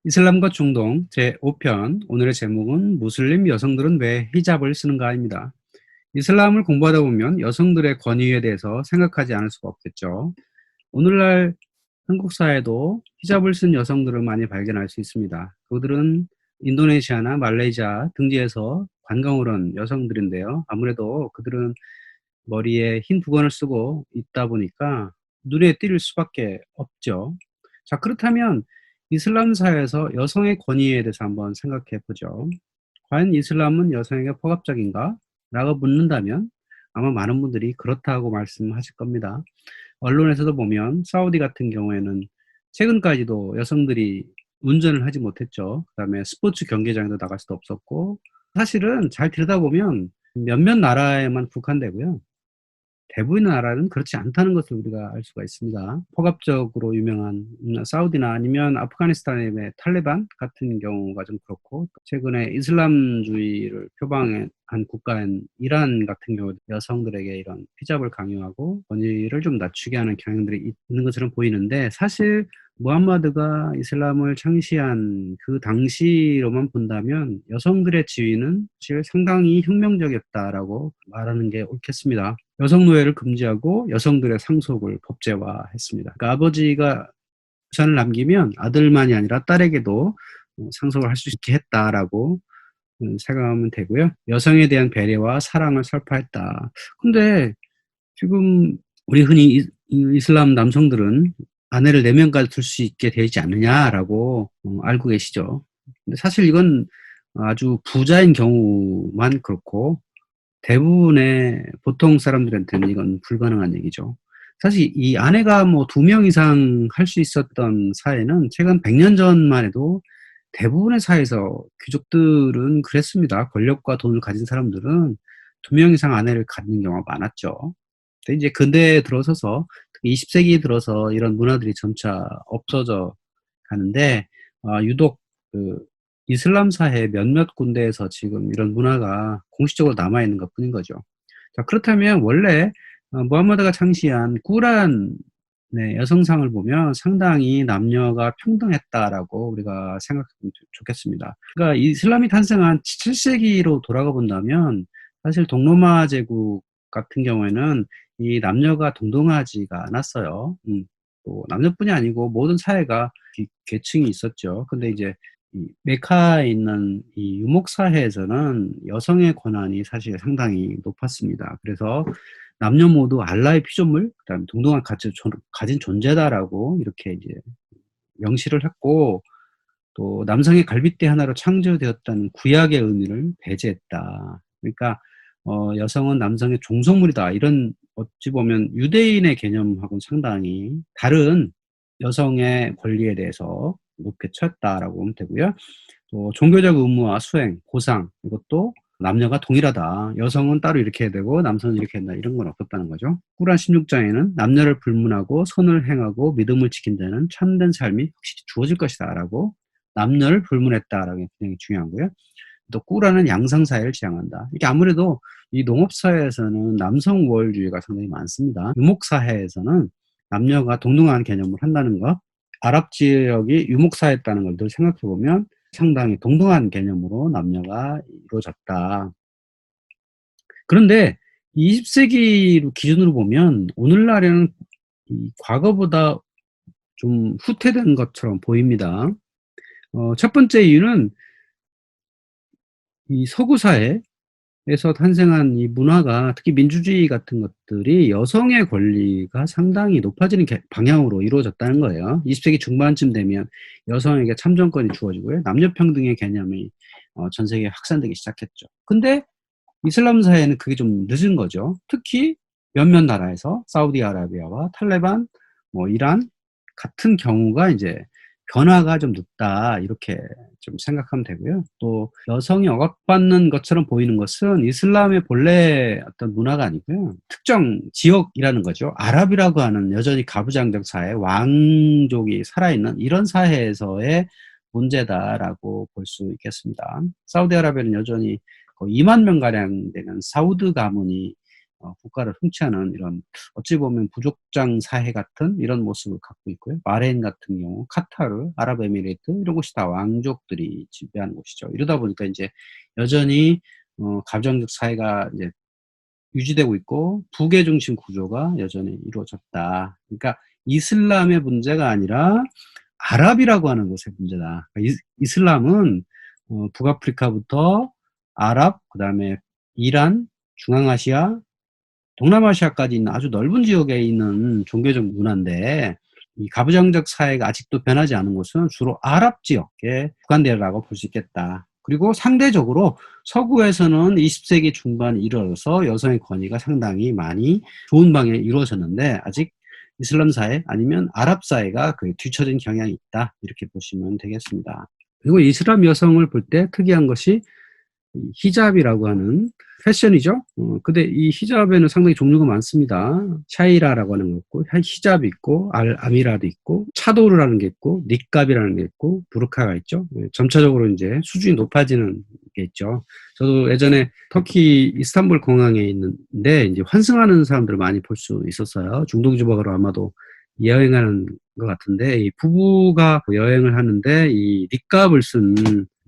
이슬람과 중동 제5편 오늘의 제목은 무슬림 여성들은 왜 히잡을 쓰는가입니다. 이슬람을 공부하다 보면 여성들의 권위에 대해서 생각하지 않을 수가 없겠죠. 오늘날 한국 사회도 히잡을 쓴 여성들을 많이 발견할 수 있습니다. 그들은 인도네시아나 말레이시아 등지에서 관광을 온 여성들인데요. 아무래도 그들은 머리에 흰 두건을 쓰고 있다 보니까 눈에 띌 수밖에 없죠. 자, 그렇다면 이슬람 사회에서 여성의 권위에 대해서 한번 생각해 보죠. 과연 이슬람은 여성에게 포갑적인가? 라고 묻는다면 아마 많은 분들이 그렇다고 말씀하실 겁니다. 언론에서도 보면 사우디 같은 경우에는 최근까지도 여성들이 운전을 하지 못했죠. 그다음에 스포츠 경기장에도 나갈 수도 없었고, 사실은 잘 들여다보면 몇몇 나라에만 국한되고요. 대부분의 나라는 그렇지 않다는 것을 우리가 알 수가 있습니다. 포갑적으로 유명한 사우디나 아니면 아프가니스탄의 탈레반 같은 경우가 좀 그렇고, 최근에 이슬람주의를 표방한 국가인 이란 같은 경우도 여성들에게 이런 히잡을 강요하고 권위를 좀 낮추게 하는 경향들이 있는 것처럼 보이는데, 사실 무함마드가 이슬람을 창시한 그 당시로만 본다면 여성들의 지위는 사실 상당히 혁명적이었다라고 말하는 게 옳겠습니다. 여성 노예를 금지하고 여성들의 상속을 법제화했습니다. 그러니까 아버지가 유산을 남기면 아들만이 아니라 딸에게도 상속을 할 수 있게 했다라고 생각하면 되고요. 여성에 대한 배려와 사랑을 설파했다. 근데 지금 우리 흔히 이슬람 남성들은 아내를 4명까지 둘 수 있게 되지 않느냐라고 알고 계시죠. 근데 사실 이건 아주 부자인 경우만 그렇고 대부분의 보통 사람들한테는 이건 불가능한 얘기죠. 사실 이 아내가 뭐 2명 이상 할 수 있었던 사회는 최근 100년 전만 해도 대부분의 사회에서 귀족들은 그랬습니다. 권력과 돈을 가진 사람들은 2명 이상 아내를 갖는 경우가 많았죠. 근데 이제 근대에 들어서서 특히 20세기 들어서 이런 문화들이 점차 없어져 가는데 유독 그 이슬람 사회 몇몇 군데에서 지금 이런 문화가 공식적으로 남아 있는 것뿐인 거죠. 자, 그렇다면 원래 무함마드가 창시한 꾸란의 여성상을 보면 상당히 남녀가 평등했다라고 우리가 생각하면 좋겠습니다. 그러니까 이슬람이 탄생한 7세기로 돌아가 본다면 사실 동로마 제국 같은 경우에는 이 남녀가 동등하지가 않았어요. 또 남녀뿐이 아니고 모든 사회가 계층이 있었죠. 근데 이제 이 메카에 있는 이 유목 사회에서는 여성의 권한이 사실 상당히 높았습니다. 그래서 남녀 모두 알라의 피조물, 그다음에 동등한 가치를 가진 존재다라고 이렇게 이제 명시를 했고, 또 남성의 갈빗대 하나로 창조되었다는 구약의 의미를 배제했다. 그러니까 여성은 남성의 종속물이다. 이런 어찌 보면 유대인의 개념하고는 상당히 다른 여성의 권리에 대해서 높게 쳤다라고 보면 되고요. 또 종교적 의무와 수행, 보상 이것도 남녀가 동일하다. 여성은 따로 이렇게 해야 되고 남성은 이렇게 한다. 이런 건 없었다는 거죠. 꾸란 16장에는 남녀를 불문하고 선을 행하고 믿음을 지킨 자는 참된 삶이 확실히 주어질 것이다라고 남녀를 불문했다라는 게 굉장히 중요하고요. 또 꾸라는 양성사회를 지향한다. 이게 아무래도 이 농업사회에서는 남성 우월주의가 상당히 많습니다. 유목사회에서는 남녀가 동등한 개념을 한다는 것, 아랍 지역이 유목사회였다는 걸 늘 생각해 보면 상당히 동등한 개념으로 남녀가 이루어졌다. 그런데 20세기로 기준으로 보면 오늘날에는 이 과거보다 좀 후퇴된 것처럼 보입니다. 첫 번째 이유는 이 서구 사회에서 탄생한 이 문화가 특히 민주주의 같은 것들이 여성의 권리가 상당히 높아지는 방향으로 이루어졌다는 거예요. 20세기 중반쯤 되면 여성에게 참정권이 주어지고요. 남녀 평등의 개념이 전 세계에 확산되기 시작했죠. 근데 이슬람 사회는 그게 좀 늦은 거죠. 특히 몇몇 나라에서 사우디아라비아와 탈레반, 뭐 이란 같은 경우가 이제 변화가 좀 늦다 이렇게 좀 생각하면 되고요. 또 여성이 억압받는 것처럼 보이는 것은 이슬람의 본래 어떤 문화가 아니고요. 특정 지역이라는 거죠. 아랍이라고 하는 여전히 가부장적 사회, 왕족이 살아있는 이런 사회에서의 문제다라고 볼 수 있겠습니다. 사우디아라비아는 여전히 거의 2만 명가량 되는 사우드 가문이 국가를 통치하는 이런 어찌 보면 부족장 사회 같은 이런 모습을 갖고 있고요. 바레인 같은 경우, 카타르, 아랍에미레이트 이런 곳이 다 왕족들이 지배하는 곳이죠. 이러다 보니까 인제 여전히 가부장적 사회가 이제 유지되고 있고 부계 중심 구조가 여전히 이루어졌다. 그러니까 이슬람의 문제가 아니라 아랍이라고 하는 곳의 문제다. 그러니까 이슬람은 북아프리카부터 아랍, 그다음에 이란, 중앙아시아, 동남아시아까지 있는 아주 넓은 지역에 있는 종교적 문화인데 이 가부장적 사회가 아직도 변하지 않은 곳은 주로 아랍 지역에 국한되라고 볼 수 있겠다. 그리고 상대적으로 서구에서는 20세기 중반 이르러서 여성의 권위가 상당히 많이 좋은 방향에 이루어졌는데 아직 이슬람 사회 아니면 아랍 사회가 그 뒤처진 경향이 있다. 이렇게 보시면 되겠습니다. 그리고 이슬람 여성을 볼 때 특이한 것이 이 히잡이라고 하는 패션이죠. 근데 이 히잡에는 상당히 종류가 많습니다. 샤이라라고 하는 거 있고, 히잡이 있고, 아미라도 있고, 차도르라는 게 있고, 니캅이라는 게 있고, 부르카가 있죠. 점차적으로 이제 수준이 높아지는 게 있죠. 저도 예전에 터키 이스탄불 공항에 있는데 이제 환승하는 사람들을 많이 볼 수 있었어요. 중동 지방으로 아마도 여행하는 것 같은데 이 부부가 여행을 하는데 이 니캅을 쓴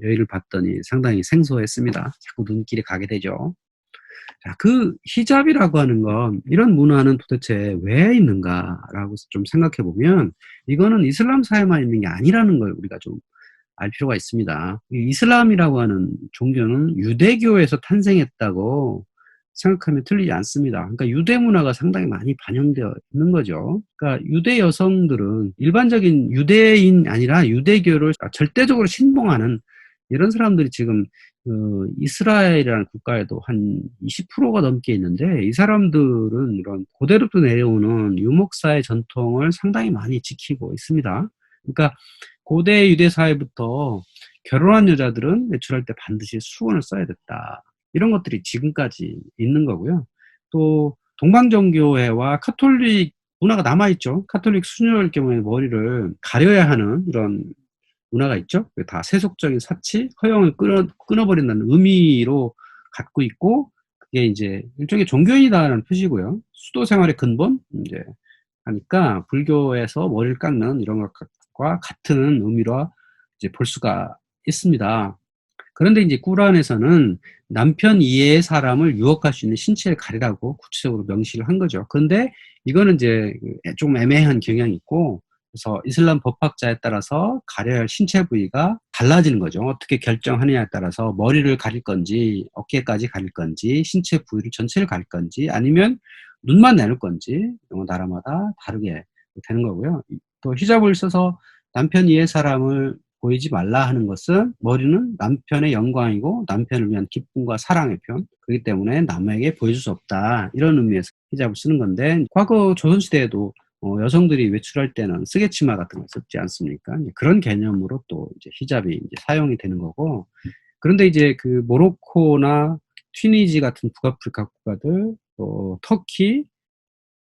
여인을 봤더니 상당히 생소했습니다. 자꾸 눈길이 가게 되죠. 자, 그 히잡이라고 하는 건 이런 문화는 도대체 왜 있는가라고 좀 생각해 보면 이거는 이슬람 사회만 있는 게 아니라는 걸 우리가 좀 알 필요가 있습니다. 이 이슬람이라고 하는 종교는 유대교에서 탄생했다고 생각하면 틀리지 않습니다. 그러니까 유대 문화가 상당히 많이 반영되어 있는 거죠. 그러니까 유대 여성들은 일반적인 유대인 아니라 유대교를 절대적으로 신봉하는 이런 사람들이 지금 이스라엘이라는 국가에도 한 20%가 넘게 있는데 이 사람들은 이런 고대로부터 내려오는 유목사의 전통을 상당히 많이 지키고 있습니다. 그러니까 고대 유대 사회부터 결혼한 여자들은 외출할 때 반드시 수건을 써야 됐다. 이런 것들이 지금까지 있는 거고요. 또 동방정교회와 카톨릭 문화가 남아 있죠. 카톨릭 수녀일 경우에 머리를 가려야 하는 이런 문화가 있죠. 그게 다 세속적인 사치, 허영을 끊어버린다는 의미로 갖고 있고 그게 이제 일종의 종교인이다라는 표시고요. 수도 생활의 근본 인제 하니까 불교에서 머리를 깎는 이런 것과 같은 의미로 이제 볼 수가 있습니다. 그런데 인제 꾸란에서는 남편 이외의 사람을 유혹할 수 있는 신체를 가리라고 구체적으로 명시를 한 거죠. 그런데 이거는 이제 좀 애매한 경향이 있고 그래서 이슬람 법학자에 따라서 가려야 할 신체 부위가 달라지는 거죠. 어떻게 결정하느냐에 따라서 머리를 가릴 건지 어깨까지 가릴 건지 신체 부위를 전체를 가릴 건지 아니면 눈만 내놓을 건지 나라마다 다르게 되는 거고요. 또 히잡을 써서 남편 이외의 사람을 보이지 말라 하는 것은 머리는 남편의 영광이고 남편을 위한 기쁨과 사랑의 표현 그렇기 때문에 남에게 보여줄 수 없다 이런 의미에서 히잡을 쓰는 건데 과거 조선시대에도 여성들이 외출할 때는 쓰개치마 같은 걸 썼지 않습니까? 그런 개념으로 또 이제 히잡이 이제 사용이 되는 거고 그런데 이제 그 모로코나 튀니지 같은 북아프리카 국가들 또 터키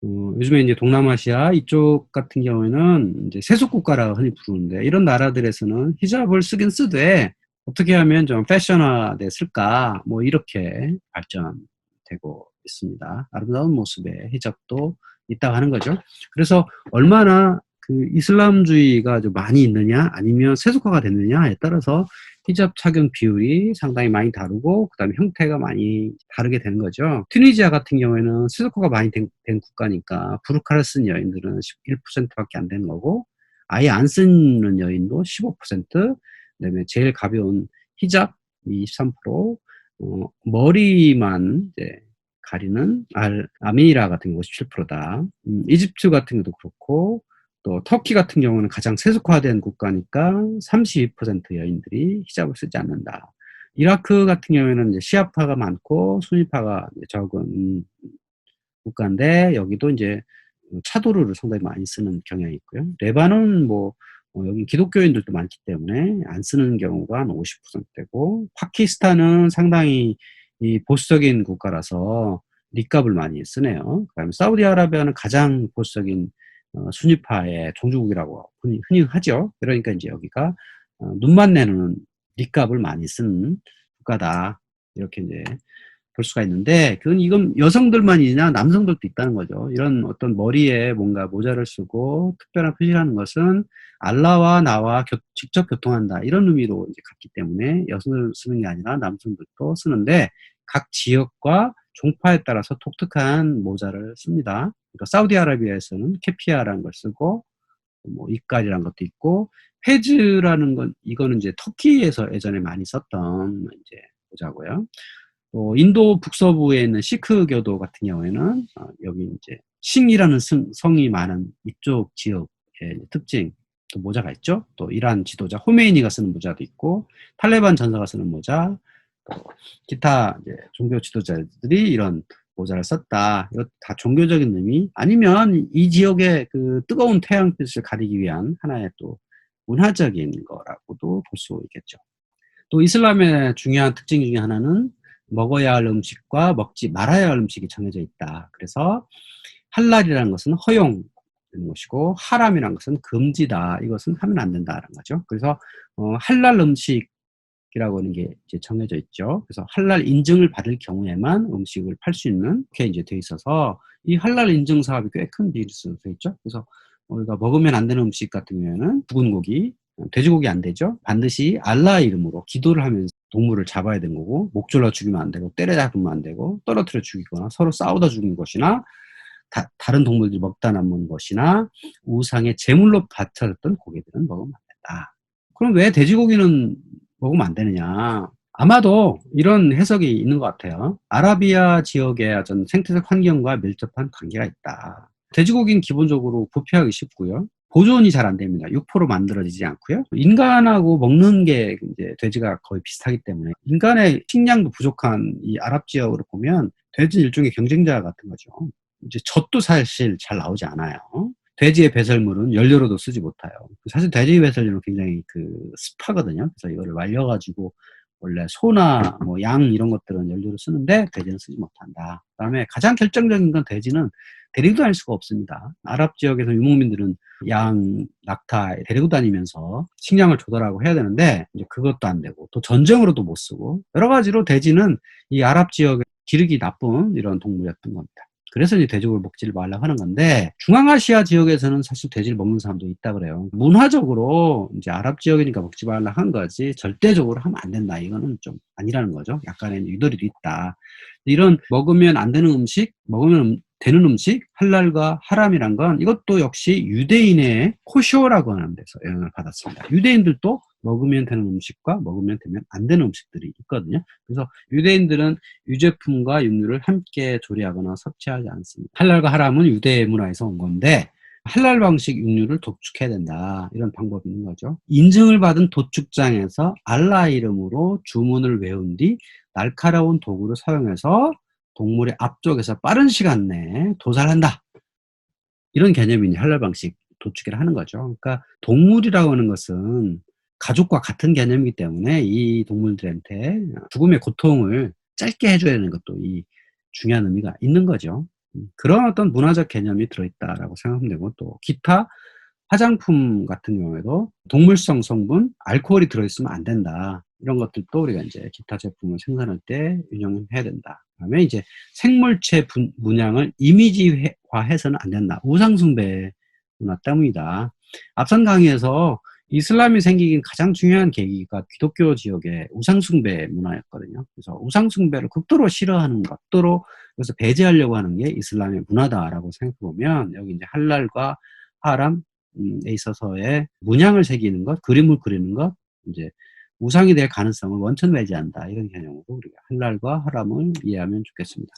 요즘에 이제 동남아시아 이쪽 같은 경우에는 이제 세속 국가라고 흔히 부르는데 이런 나라들에서는 히잡을 쓰긴 쓰되 어떻게 하면 좀 패션화 됐을까 뭐 이렇게 발전되고 있습니다. 아름다운 모습의 히잡도 있다고 하는 거죠. 그래서 얼마나 그 이슬람주의가 좀 많이 있느냐 아니면 세속화가 됐느냐에 따라서 히잡 착용 비율이 상당히 많이 다르고 그다음에 형태가 많이 다르게 되는 거죠. 튀니지아 같은 경우에는 세속화가 많이 된 국가니까 부르카를 쓴 여인들은 11% 밖에 안 되는 거고 아예 안 쓰는 여인도 15% 그다음에 제일 가벼운 히잡 23% 머리만 이제 가리는 아미라 같은 경우 17%다. 이집트 같은 경우도 그렇고 또 터키 같은 경우는 가장 세속화된 국가니까 32% 여인들이 히잡을 쓰지 않는다. 이라크 같은 경우에는 이제 시아파가 많고 수니파가 이제 적은 국가인데 여기도 이제 차도르를 상당히 많이 쓰는 경향이 있고요. 레바논은 뭐 여기 기독교인들도 많기 때문에 안 쓰는 경우가 한 50%되고 파키스탄은 상당히 이 보수적인 국가라서 니캅을 많이 쓰네요. 그다음에 사우디아라비아는 가장 보수적인 수니파의 종주국이라고 흔히 하죠. 그러니까 인제 여기가 눈만 내놓는 니캅을 많이 쓰는 국가다. 이렇게 인제 볼 수가 있는데 이건 여성들만이냐 남성들도 있다는 거죠. 이런 어떤 머리에 뭔가 모자를 쓰고 특별한 표시를 하는 것은 알라와 나와 직접 교통한다 이런 의미로 이제 갔기 때문에 여성들 쓰는 게 아니라 남성들도 쓰는데 각 지역과 종파에 따라서 독특한 모자를 씁니다. 그러니까 사우디아라비아에서는 케피아라는 걸 쓰고 뭐 이깔이라는 것도 있고 페즈라는 건 이거는 이제 터키에서 예전에 많이 썼던 이제 모자고요. 또 인도 북서부에 있는 시크교도 같은 경우에는 여기 이제 싱이라는 성이 많은 이쪽 지역의 특징 또 모자가 있죠. 또 이란 지도자 호메이니가 쓰는 모자도 있고 탈레반 전사가 쓰는 모자, 또 기타 이제 종교 지도자들이 이런 모자를 썼다. 이것 다 종교적인 의미 아니면 이 지역의 그 뜨거운 태양빛을 가리기 위한 하나의 또 문화적인 거라고도 볼 수 있겠죠. 또 이슬람의 중요한 특징 중에 하나는 먹어야 할 음식과 먹지 말아야 할 음식이 정해져 있다. 그래서 할랄이라는 것은 허용되는 것이고 하람이라는 것은 금지다. 이것은 하면 안 된다라는 거죠. 그래서 할랄 음식이라고 하는 게 이제 정해져 있죠. 그래서 할랄 인증을 받을 경우에만 음식을 팔 수 있는 게 이제 돼 있어서 이 할랄 인증 사업이 꽤 큰 비즈니스로 돼 있죠. 그래서 우리가 먹으면 안 되는 음식 같은 경우에는 죽은 고기, 돼지고기 안 되죠. 반드시 알라 이름으로 기도를 하면서 동물을 잡아야 되는 거고 목졸라 죽이면 안 되고 때려 잡으면 안 되고 떨어뜨려 죽이거나 서로 싸우다 죽인 것이나 다른 동물들이 먹다 남은 것이나 우상의 제물로 바쳐졌던 고기들은 먹으면 안 된다. 그럼 왜 돼지고기는 먹으면 안 되느냐? 아마도 이런 해석이 있는 것 같아요. 아라비아 지역의 어떤 생태적 환경과 밀접한 관계가 있다. 돼지고기는 기본적으로 부패하기 쉽고요. 보존이 잘 안 됩니다. 육포로 만들어지지 않고요. 인간하고 먹는 게 이제 돼지가 거의 비슷하기 때문에 인간의 식량도 부족한 이 아랍 지역으로 보면 돼지는 일종의 경쟁자 같은 거죠. 이제 젖도 사실 잘 나오지 않아요. 돼지의 배설물은 연료로도 쓰지 못해요. 사실 돼지 배설물은 굉장히 그 습하거든요. 그래서 이거를 말려가지고 원래 소나 뭐 양 이런 것들은 연료로 쓰는데 돼지는 쓰지 못한다. 그다음에 가장 결정적인 건 돼지는 데리고 다닐 수가 없습니다. 아랍 지역에서 유목민들은 양, 낙타 데리고 다니면서 식량을 조달하고 해야 되는데 이제 그것도 안 되고 또 전쟁으로도 못 쓰고 여러 가지로 돼지는 이 아랍 지역에 기르기 나쁜 이런 동물이었던 겁니다. 그래서 이제 돼지고기를 먹지를 말라고 하는 건데 중앙아시아 지역에서는 사실 돼지를 먹는 사람도 있다 그래요. 문화적으로 이제 아랍 지역이니까 먹지 말라 한 거지 절대적으로 하면 안 된다. 이거는 좀 아니라는 거죠. 약간의 유도리도 있다. 이런 먹으면 안 되는 음식, 먹으면 되는 음식, 할랄과 하람이란 건 이것도 역시 유대인의 코쇼라고 하는 데서 영향을 받았습니다. 유대인들도 먹으면 되는 음식과 먹으면 되면 안 되는 음식들이 있거든요. 그래서 유대인들은 유제품과 육류를 함께 조리하거나 섭취하지 않습니다. 할랄과 하람은 유대 문화에서 온 건데 할랄 방식 육류를 도축해야 된다. 이런 방법이 있는 거죠. 인증을 받은 도축장에서 알라 이름으로 주문을 외운 뒤 날카로운 도구를 사용해서 동물의 앞쪽에서 빠른 시간 내에 도살한다. 이런 개념이 할랄 방식 도축이라 하는 거죠. 그러니까 동물이라고 하는 것은 가족과 같은 개념이기 때문에 이 동물들한테 죽음의 고통을 짧게 해줘야 되는 것도 이 중요한 의미가 있는 거죠. 그런 어떤 문화적 개념이 들어있다라고 생각하면 되고 또 기타 화장품 같은 경우에도 동물성 성분, 알코올이 들어있으면 안 된다. 이런 것들도 우리가 이제 기타 제품을 생산할 때 운영해야 된다. 그다음에 이제 생물체 문양을 이미지화해서는 안 된다. 우상숭배 문화 때문이다. 앞선 강의에서 이슬람이 생기긴 가장 중요한 계기가 기독교 지역의 우상숭배 문화였거든요. 그래서 우상숭배를 극도로 싫어하는 것, 극도로 그래서 배제하려고 하는 게 이슬람의 문화다라고 생각해 보면 여기 이제 할랄과 하람에 있어서의 문양을 새기는 것, 그림을 그리는 것, 이제 우상이 될 가능성을 원천 배제한다. 이런 개념으로 우리가 할랄과 하람을 이해하면 좋겠습니다.